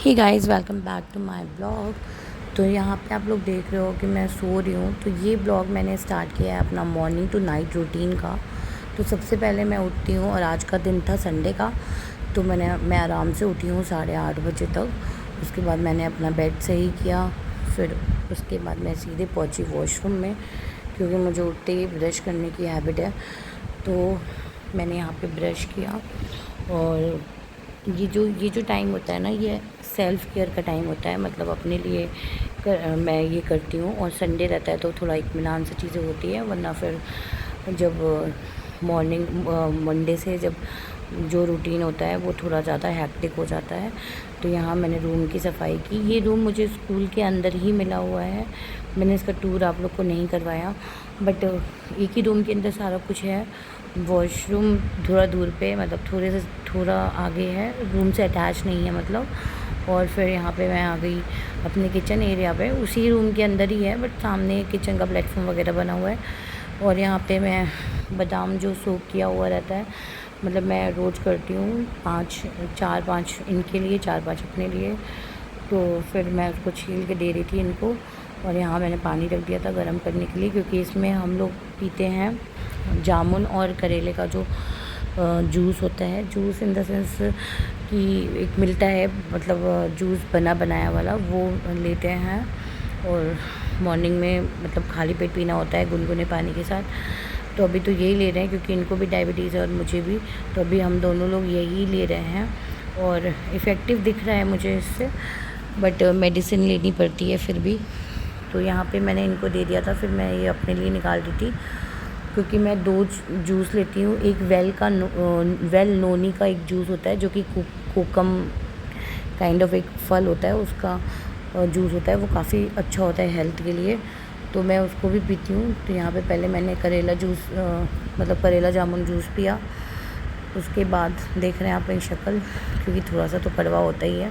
Hey guys, welcome back to my blog. तो यहाँ पे आप लोग देख रहे हो कि मैं सो रही हूँ। तो ये ब्लॉग मैंने स्टार्ट किया है अपना मॉर्निंग टू नाइट रूटीन का। तो सबसे पहले मैं उठती हूँ और आज का दिन था संडे का। तो मैं आराम से उठी हूँ 8:30 बजे तक। उसके बाद मैंने अपना बेड सही किया। फिर उसके बाद मैं सीधे पहुँची वॉशरूम में, क्योंकि मुझे उठते ही ब्रश करने की हैबिट है। तो मैंने यहाँ पे ब्रश किया। और ये जो टाइम होता है ना, ये सेल्फ़ केयर का टाइम होता है। मतलब अपने लिए मैं ये करती हूँ। और संडे रहता है तो थोड़ा इत्मीनान से चीज़ें होती है, वरना फिर जब मॉर्निंग मंडे से जब जो रूटीन होता है वो थोड़ा ज़्यादा हैक्टिक हो जाता है। तो यहाँ मैंने रूम की सफाई की। ये रूम मुझे स्कूल के अंदर ही मिला हुआ है। मैंने इसका टूर आप लोग को नहीं करवाया, बट एक ही रूम के अंदर सारा कुछ है। वॉशरूम थोड़ा दूर पे, मतलब थोड़ा आगे है, रूम से अटैच नहीं है मतलब। और फिर यहाँ पे मैं आ गई अपने किचन एरिया पे। उसी रूम के अंदर ही है, बट सामने किचन का प्लेटफॉर्म वगैरह बना हुआ है। और यहाँ पे मैं बादाम जो सोक किया हुआ रहता है, मतलब मैं रोज़ करती हूँ 4-5 इनके लिए, 4-5 अपने लिए। तो फिर मैं उसको छील के दे रही थी इनको। और यहाँ मैंने पानी रख दिया था गर्म करने के लिए, क्योंकि इसमें हम लोग पीते हैं जामुन और करेले का जो जूस होता है। जूस इन द सेंस कि एक मिलता है, मतलब जूस बना बनाया वाला, वो लेते हैं। और मॉर्निंग में मतलब खाली पेट पीना होता है गुनगुने पानी के साथ। तो अभी तो यही ले रहे हैं, क्योंकि इनको भी डायबिटीज़ है और मुझे भी। तो अभी हम दोनों लोग यही ले रहे हैं। और इफ़ेक्टिव दिख रहा है मुझे इससे, बट मेडिसिन लेनी पड़ती है फिर भी। तो यहाँ पे मैंने इनको दे दिया था। फिर मैं ये अपने लिए निकाल दी थी, क्योंकि मैं 2 जूस लेती हूँ। एक वेल नोनी का एक जूस होता है, जो कि कोकम काइंड ऑफ एक फल होता है, उसका जूस होता है। वो काफ़ी अच्छा होता है हेल्थ के लिए। तो मैं उसको भी पीती हूँ। तो यहाँ पे पहले मैंने करेला जूस, मतलब करेला जामुन जूस पिया। उसके बाद देख रहे हैं आप मेरी शक्ल, क्योंकि थोड़ा सा तो कड़वा होता ही है।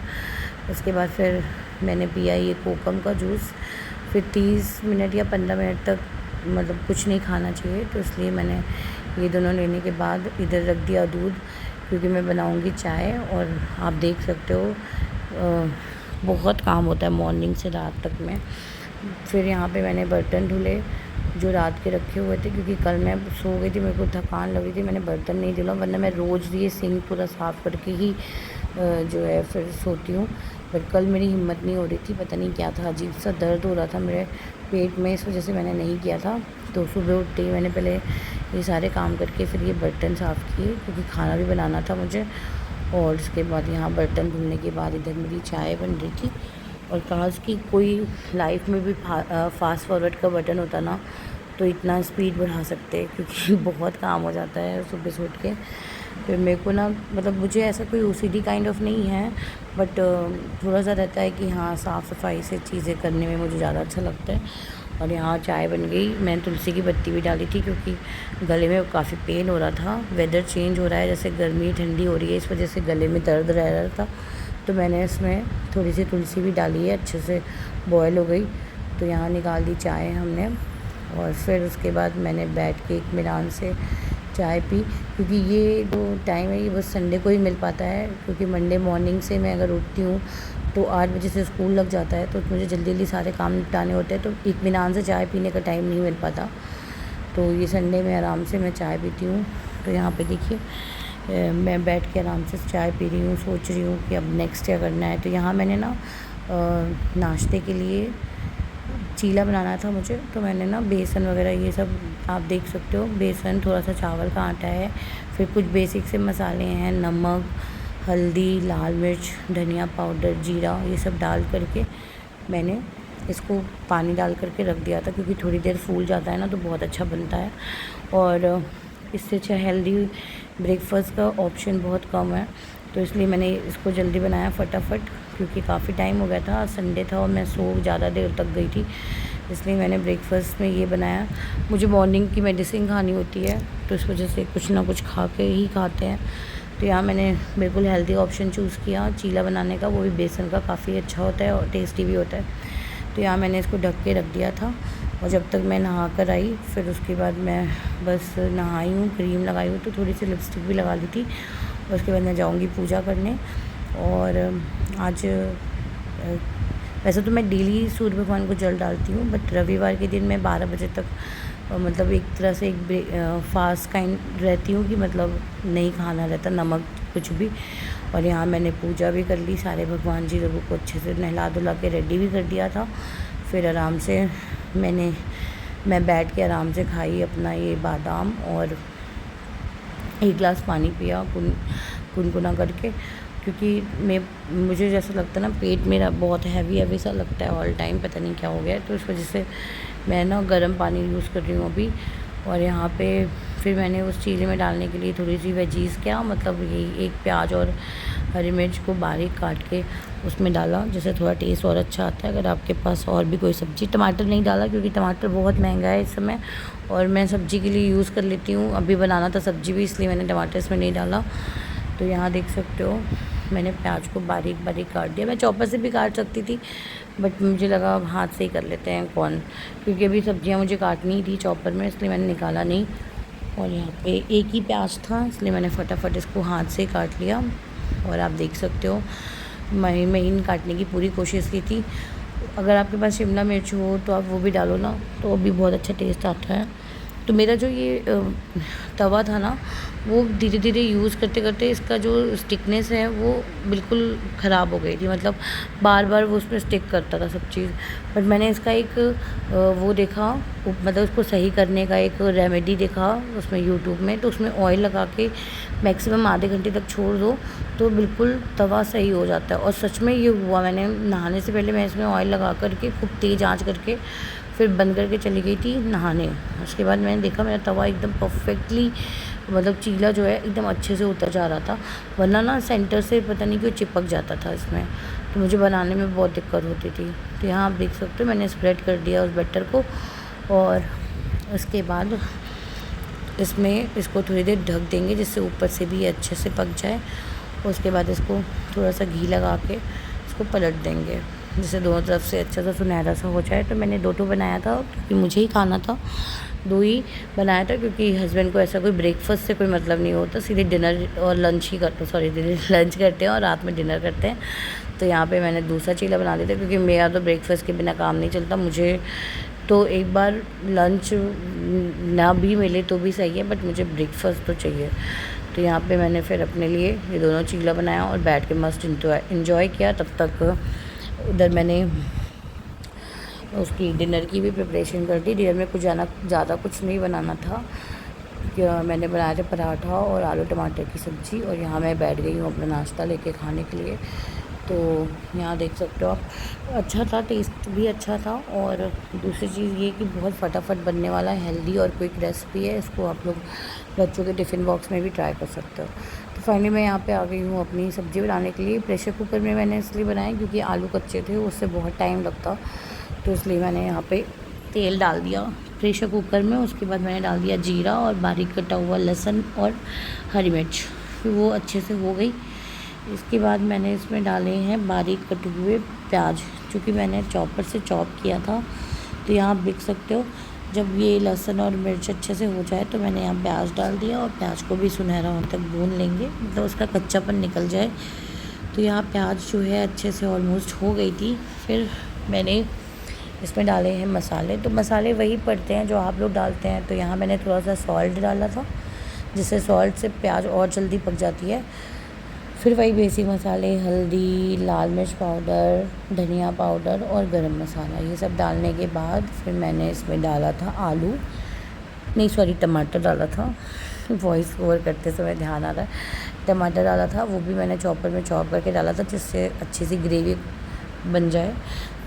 उसके बाद फिर मैंने पिया ये कोकम का जूस। फिर 30 मिनट या 15 मिनट तक मतलब कुछ नहीं खाना चाहिए। तो इसलिए मैंने ये दोनों लेने के बाद इधर रख दिया दूध, क्योंकि मैं बनाऊंगी चाय। और आप देख सकते हो बहुत काम होता है मॉर्निंग से रात तक में। फिर यहाँ पे मैंने बर्तन धुले जो रात के रखे हुए थे, क्योंकि कल मैं सो गई थी, मेरे को थकान लग रही थी। मैंने बर्तन नहीं धुला, वरना मैं रोज़ ये सिंक पूरा साफ़ करके ही जो है फिर सोती हूँ। बट कल मेरी हिम्मत नहीं हो रही थी, पता नहीं क्या था, अजीब सा दर्द हो रहा था मेरे पेट में, इस वजह से मैंने नहीं किया था। तो सुबह उठते ही मैंने पहले ये सारे काम करके फिर ये बर्तन साफ़ किए, क्योंकि खाना भी बनाना था मुझे। और उसके बाद यहाँ बर्तन धुलने के बाद इधर मेरी चाय बन रही थी। और काश कि कोई लाइफ में भी फास्ट फॉरवर्ड का बटन होता ना, तो इतना स्पीड बढ़ा सकते, क्योंकि बहुत काम हो जाता है सुबह से उठ के। फिर मेरे को ना, मतलब मुझे ऐसा कोई ओसीडी काइंड ऑफ नहीं है, बट थोड़ा सा रहता है कि हाँ, साफ़ सफाई से चीज़ें करने में मुझे ज़्यादा अच्छा लगता है। और यहाँ चाय बन गई। मैंने तुलसी की पत्ती भी डाली थी, क्योंकि गले में काफ़ी पेन हो रहा था। वेदर चेंज हो रहा है, जैसे गर्मी ठंडी हो रही है, इस वजह से गले में दर्द रह रहा था। तो मैंने इसमें थोड़ी सी तुलसी भी डाली है, अच्छे से बॉयल हो गई। तो यहाँ निकाल दी चाय हमने। और फिर उसके बाद मैंने बैठ के इत्मीनान से चाय पी, क्योंकि ये जो टाइम है ये बस संडे को ही मिल पाता है। क्योंकि मंडे मॉर्निंग से मैं अगर उठती हूँ तो 8 बजे से स्कूल लग जाता है, तो मुझे जल्दी जल्दी सारे काम निपटाने होते हैं, तो इत्मीनान से चाय पीने का टाइम नहीं मिल पाता। तो ये संडे में आराम से मैं चाय पीती हूँ। तो यहाँ पे देखिए मैं बैठ के आराम से चाय पी रही हूँ, सोच रही हूँ कि अब नेक्स्ट क्या करना है। तो यहाँ मैंने ना नाश्ते के लिए चीला बनाना था मुझे। तो मैंने ना बेसन वगैरह ये सब आप देख सकते हो, बेसन, थोड़ा सा चावल का आटा है, फिर कुछ बेसिक से मसाले हैं, नमक, हल्दी, लाल मिर्च, धनिया पाउडर, जीरा, ये सब डाल करके मैंने इसको पानी डाल करके रख दिया था, क्योंकि थोड़ी देर फूल जाता है ना तो बहुत अच्छा बनता है। और इससे अच्छा हेल्दी ब्रेकफास्ट का ऑप्शन बहुत कम है। तो इसलिए मैंने इसको जल्दी बनाया फटाफट, क्योंकि काफ़ी टाइम हो गया था, संडे था और मैं सो ज़्यादा देर तक गई थी। इसलिए मैंने ब्रेकफास्ट में ये बनाया। मुझे मॉर्निंग की मेडिसिन खानी होती है, तो इस वजह से कुछ ना कुछ खा के ही खाते हैं। तो यहाँ मैंने बिल्कुल हेल्दी ऑप्शन चूज़ किया चीला बनाने का, वो भी बेसन का, काफ़ी अच्छा होता है और टेस्टी भी होता है। तो यहाँ मैंने इसको ढक के रख दिया था। और जब तक मैं नहा कर आई, फिर उसके बाद मैं बस नहाई हूँ, क्रीम लगाई हूँ, तो थोड़ी सी लिपस्टिक भी लगा ली थी। और उसके बाद मैं जाऊँगी पूजा करने। और आज वैसे तो मैं डेली सूर्य भगवान को जल डालती हूँ, बट रविवार के दिन मैं 12 बजे तक मतलब एक तरह से एक फास्ट काइंड रहती हूँ कि मतलब नहीं खाना रहता नमक कुछ भी। और यहाँ मैंने पूजा भी कर ली, सारे भगवान जी लोगों को अच्छे से नहला धुला के रेडी भी कर दिया था। फिर आराम से मैं बैठ के आराम से खाई अपना ये बादाम और एक गिलास पानी पिया गुनगुना करके, क्योंकि मुझे जैसा लगता है ना पेट मेरा बहुत हैवी हैवी सा लगता है ऑल टाइम, पता नहीं क्या हो गया है। तो इस वजह से मैं ना गर्म पानी यूज़ कर रही हूँ अभी। और यहाँ पे फिर मैंने उस चीले में डालने के लिए थोड़ी सी वेजीज़ क्या मतलब यही एक प्याज और हरी मिर्च को बारीक काट के उसमें डाला, जिससे थोड़ा टेस्ट और अच्छा आता है। अगर आपके पास और भी कोई सब्ज़ी, टमाटर नहीं डाला क्योंकि टमाटर बहुत महंगा है इस समय और मैं सब्ज़ी के लिए यूज़ कर लेती हूँ। अभी बनाना था सब्ज़ी भी, इसलिए मैंने टमाटर इसमें नहीं डाला। तो यहाँ देख सकते हो मैंने प्याज को बारीक बारीक काट दिया। मैं चॉपर से भी काट सकती थी, बट मुझे लगा हाथ से ही कर लेते हैं क्योंकि अभी सब्जियां मुझे काटनी ही थी चॉपर में, इसलिए मैंने निकाला नहीं। और यहाँ पे एक ही प्याज था, इसलिए मैंने फटाफट इसको हाथ से काट लिया। और आप देख सकते हो महीन महीन काटने की पूरी कोशिश की थी। अगर आपके पास शिमला मिर्च हो तो आप वो भी डालो ना, तो भी बहुत अच्छा टेस्ट आता है। तो मेरा जो ये तवा था ना, वो धीरे धीरे यूज़ करते करते इसका जो स्टिकनेस है वो बिल्कुल ख़राब हो गई थी। मतलब बार बार वो उसमें स्टिक करता था सब चीज़। बट मैंने इसका एक वो देखा, मतलब उसको सही करने का एक रेमेडी देखा उसमें यूट्यूब में। तो उसमें ऑयल लगा के मैक्सिमम आधे घंटे तक छोड़ दो तो बिल्कुल तवा सही हो जाता है। और सच में ये हुआ, मैंने नहाने से पहले मैं इसमें ऑयल लगा करके खूब तेज़ आँच करके फिर बंद करके चली गई थी नहाने। उसके बाद मैंने देखा मेरा तवा एकदम परफेक्टली, मतलब चीला जो है एकदम अच्छे से उतर जा रहा था, वरना ना सेंटर से पता नहीं क्यों चिपक जाता था इसमें, तो मुझे बनाने में बहुत दिक्कत होती थी। तो यहाँ आप देख सकते हो मैंने स्प्रेड कर दिया उस बैटर को। और उसके बाद इसको थोड़ी देर ढक देंगे जिससे ऊपर से भी अच्छे से पक जाए। उसके बाद इसको थोड़ा सा घी लगा के इसको पलट देंगे जिससे दोनों तरफ से अच्छा सा सुनहरा सा हो जाए। तो मैंने 2 बनाया था क्योंकि मुझे ही खाना था, 2 ही बनाया था क्योंकि हस्बैंड को ऐसा कोई ब्रेकफास्ट से कोई मतलब नहीं होता, सीधे डिनर और लंच ही करते, लंच करते हैं और रात में डिनर करते हैं। तो यहाँ पे मैंने दूसरा चीला बना लिया था क्योंकि मेरा तो ब्रेकफास्ट के बिना काम नहीं चलता। मुझे तो एक बार लंच ना भी मिले तो भी सही है, बट मुझे ब्रेकफास्ट तो चाहिए। तो यहाँ पे मैंने फिर अपने लिए ये दोनों चीला बनाया और बैठ के मस्त इन्जॉय किया। तब तक उधर मैंने उसकी डिनर की भी प्रिपरेशन कर दी। डिनर में कुछ ज़्यादा कुछ नहीं बनाना था, मैंने बनाया था पराठा और आलू टमाटर की सब्ज़ी। और यहाँ मैं बैठ गई हूँ अपना नाश्ता लेके खाने के लिए। तो यहाँ देख सकते हो आप, अच्छा था, टेस्ट भी अच्छा था। और दूसरी चीज़ ये कि बहुत फटाफट बनने वाला हेल्दी और क्विक रेसिपी है। इसको आप लोग बच्चों के टिफ़िन बॉक्स में भी ट्राई कर सकते हो। तो फाइनली मैं यहाँ पे आ गई हूँ अपनी सब्ज़ी बनाने के लिए। प्रेशर कुकर में मैंने इसलिए बनाया क्योंकि आलू कच्चे थे, उससे बहुत टाइम लगता, तो इसलिए मैंने यहाँ पे तेल डाल दिया प्रेशर कुकर में। उसके बाद मैंने डाल दिया जीरा और बारीक कटा हुआ लहसुन और हरी मिर्च, फिर वो अच्छे से हो गई। इसके बाद मैंने इसमें डाले हैं बारीक कटे हुए प्याज, चूँकि मैंने चॉपर से चॉप किया था। तो यहाँ आप देख सकते हो जब ये लहसुन और मिर्च अच्छे से हो जाए तो मैंने यहाँ प्याज डाल दिया और प्याज को भी सुनहरा होने तक भून लेंगे, मतलब उसका कच्चापन निकल जाए। तो यहाँ प्याज जो है अच्छे से ऑलमोस्ट हो गई थी। फिर मैंने इसमें डाले हैं मसाले। तो मसाले वही पड़ते हैं जो आप लोग डालते हैं। तो यहाँ मैंने थोड़ा सा सॉल्ट डाला था, जिससे सॉल्ट से प्याज और जल्दी पक जाती है। फिर वही बेसिक मसाले, हल्दी, लाल मिर्च पाउडर, धनिया पाउडर और गरम मसाला, ये सब डालने के बाद फिर मैंने इसमें डाला था टमाटर डाला था। वॉइस ओवर करते समय ध्यान आ रहा है, टमाटर डाला था, वो भी मैंने चॉपर में चॉप करके डाला था जिससे अच्छी सी ग्रेवी बन जाए।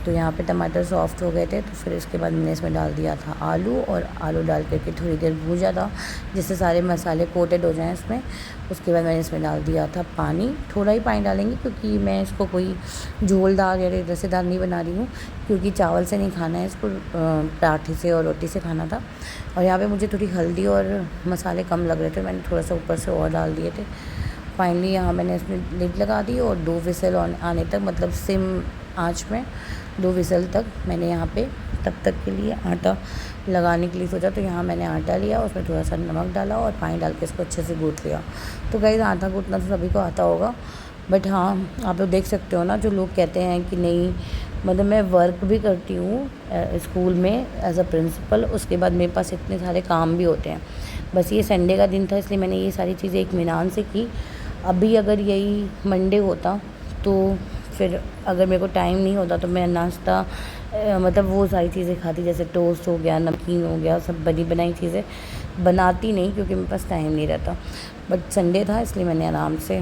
तो यहाँ पे टमाटर सॉफ्ट हो गए थे, तो फिर इसके बाद मैंने इसमें डाल दिया था आलू, और आलू डाल करके थोड़ी देर भूजा था जिससे सारे मसाले कोटेड हो जाएं इसमें। उसके बाद मैंने इसमें डाल दिया था पानी, थोड़ा ही पानी डालेंगे क्योंकि मैं इसको कोई झोलदार या रसेदार नहीं बना रही हूँ, क्योंकि चावल से नहीं खाना है इसको, पराठे से और रोटी से खाना था। और यहाँ पे मुझे थोड़ी हल्दी और मसाले कम लग रहे थे, मैंने थोड़ा सा ऊपर से और डाल दिए थे। फाइनली यहाँ मैंने इसमें लिड लगा दी और 2 विसल आने तक, मतलब सिम आँच में 2 विसल तक मैंने यहाँ पे तब तक के लिए आटा लगाने के लिए सोचा। तो यहाँ मैंने आटा लिया, उसमें थोड़ा सा नमक डाला और पानी डाल के इसको अच्छे से गूँथ लिया। तो गाइस आटा गूँथना तो सभी को आता होगा, बट हाँ, आप लोग देख सकते हो ना, जो लोग कहते हैं कि नहीं, मतलब मैं वर्क भी करती हूँ स्कूल में एज अ प्रिंसिपल, उसके बाद मेरे पास इतने सारे काम भी होते हैं। बस ये संडे का दिन था, इसलिए मैंने ये सारी चीज़ें इत्मीनान से की। अभी अगर यही मंडे होता तो फिर अगर मेरे को टाइम नहीं होता तो मैं नाश्ता मतलब वो सारी चीज़ें खाती, जैसे टोस्ट हो गया, नमकीन हो गया, सब बनी बनाई चीज़ें बनाती नहीं क्योंकि मेरे पास टाइम नहीं रहता। बट संडे था इसलिए मैंने आराम से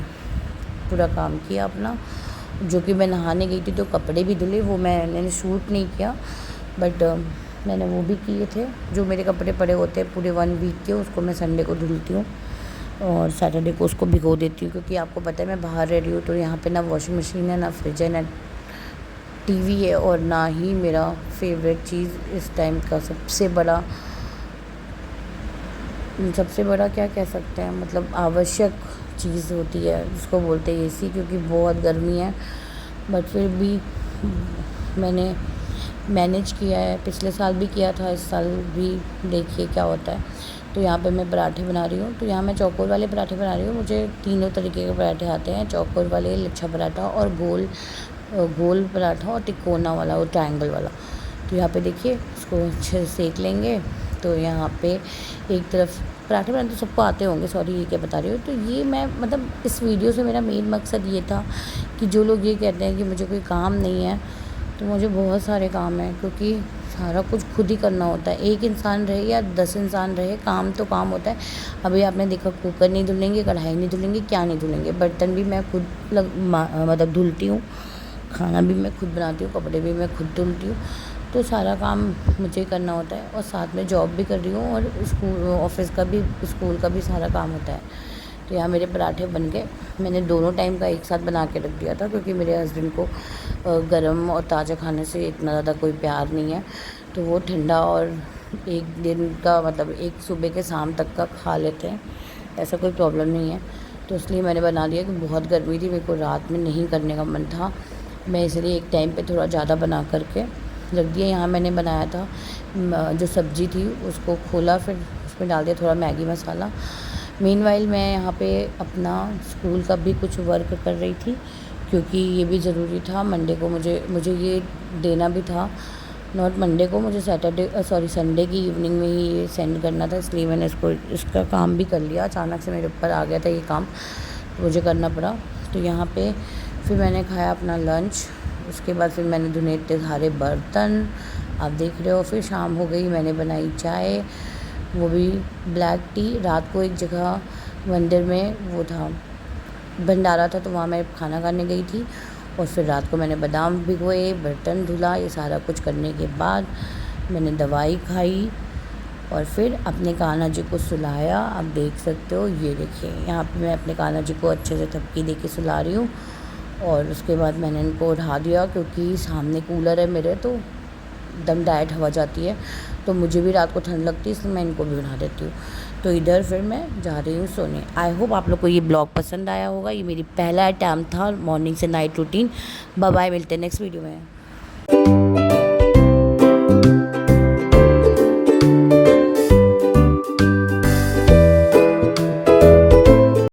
पूरा काम किया अपना। जो कि मैं नहाने गई थी तो कपड़े भी धुले, वो मैंने शूट नहीं किया, बट मैंने वो भी किए थे। जो मेरे कपड़े पड़े होते हैं पूरे 1 वीक के, उसको मैं संडे को धुलती हूँ और सैटरडे को उसको भिगो देती हूँ, क्योंकि आपको पता है मैं बाहर रह रही हूँ तो यहाँ पे ना वॉशिंग मशीन है, ना फ्रिज है, ना टीवी है, और ना ही मेरा फेवरेट चीज़ इस टाइम का सबसे बड़ा क्या कह सकते हैं, मतलब आवश्यक चीज़ होती है जिसको बोलते हैं एसी, क्योंकि बहुत गर्मी है। बट फिर भी मैंने मैनेज किया है, पिछले साल भी किया था, इस साल भी देखिए क्या होता है। तो यहाँ पे मैं पराठे बना रही हूँ, तो यहाँ मैं चौकोर वाले पराठे बना रही हूँ। मुझे तीनों तरीके के पराठे आते हैं, चौकोर वाले, लच्छा पराठा और गोल पराठा और तिकोना वाला, वो ट्रायंगल वाला। तो यहाँ पे देखिए इसको अच्छे से सेक लेंगे। तो यहाँ पे एक तरफ पराठे बनाने तो सबको आते होंगे, सॉरी ये क्या बता रही हूँ। तो ये मैं मतलब इस वीडियो से मेरा मेन मकसद ये था कि जो लोग ये कहते हैं कि मुझे कोई काम नहीं है, तो मुझे बहुत सारे काम हैं, क्योंकि सारा कुछ खुद ही करना होता है। एक इंसान रहे या 10 इंसान रहे, काम तो काम होता है। अभी आपने देखा, कुकर नहीं धुलेंगे, कढ़ाई नहीं धुलेंगे, क्या नहीं धुलेंगे, बर्तन भी मैं खुद मतलब धुलती हूँ, खाना भी मैं खुद बनाती हूँ, कपड़े भी मैं खुद धुलती हूँ। तो सारा काम मुझे करना होता है, और साथ में जॉब भी कर रही हूँ, और ऑफिस का भी, स्कूल का भी सारा काम होता है। तो यहाँ मेरे पराठे बन गए। मैंने दोनों टाइम का एक साथ बना के रख दिया था, क्योंकि मेरे हस्बैंड को गरम और ताज़ा खाने से इतना ज़्यादा कोई प्यार नहीं है, तो वो ठंडा और एक दिन का, मतलब एक सुबह के शाम तक का खा लेते हैं, ऐसा कोई प्रॉब्लम नहीं है। तो इसलिए मैंने बना लिया, कि बहुत गर्मी थी, मेरे को रात में नहीं करने का मन था, मैं इसलिए एक टाइम पे थोड़ा ज़्यादा बना करके रख दिया। यहाँ मैंने बनाया था जो सब्ज़ी थी उसको खोला, फिर उसमें डाल दिया थोड़ा मैगी मसाला। मीनवाइल मैं यहाँ पे अपना स्कूल का भी कुछ वर्क कर रही थी, क्योंकि ये भी ज़रूरी था। मंडे को मुझे ये देना भी था, नॉट मंडे को, मुझे संडे की इवनिंग में ही ये सेंड करना था, इसलिए मैंने इसका काम भी कर लिया। अचानक से मेरे ऊपर आ गया था ये काम, मुझे करना पड़ा। तो यहाँ पे फिर मैंने खाया अपना लंच, उसके बाद फिर मैंने धुने इतने सारे बर्तन, आप देख रहे हो। फिर शाम हो गई, मैंने बनाई चाय, वो भी ब्लैक टी। रात को एक जगह मंदिर में वो था, भंडारा था, तो वहाँ मैं खाना खाने गई थी, और फिर रात को मैंने बादाम भिगोए, बर्तन धुला, ये सारा कुछ करने के बाद मैंने दवाई खाई, और फिर अपने कान्हा जी को सुलाया। आप देख सकते हो, ये देखिए यहाँ पे मैं अपने कान्हा जी को अच्छे से थपकी दे के सुला रही हूँ। और उसके बाद मैंने इनको उठा दिया, क्योंकि सामने कूलर है मेरे, तो एकदम डायरेक्ट हवा जाती है, तो मुझे भी रात को ठंड लगती है, इसलिए मैं इनको भी उठा देती हूँ। तो इधर फिर मैं जा रही हूँ सोने। आई होप आप लोग को ये ब्लॉग पसंद आया होगा। ये मेरी पहला अटैम्प्ट था मॉर्निंग से नाइट रूटीन। बाय बाय, मिलते हैं नेक्स्ट वीडियो में।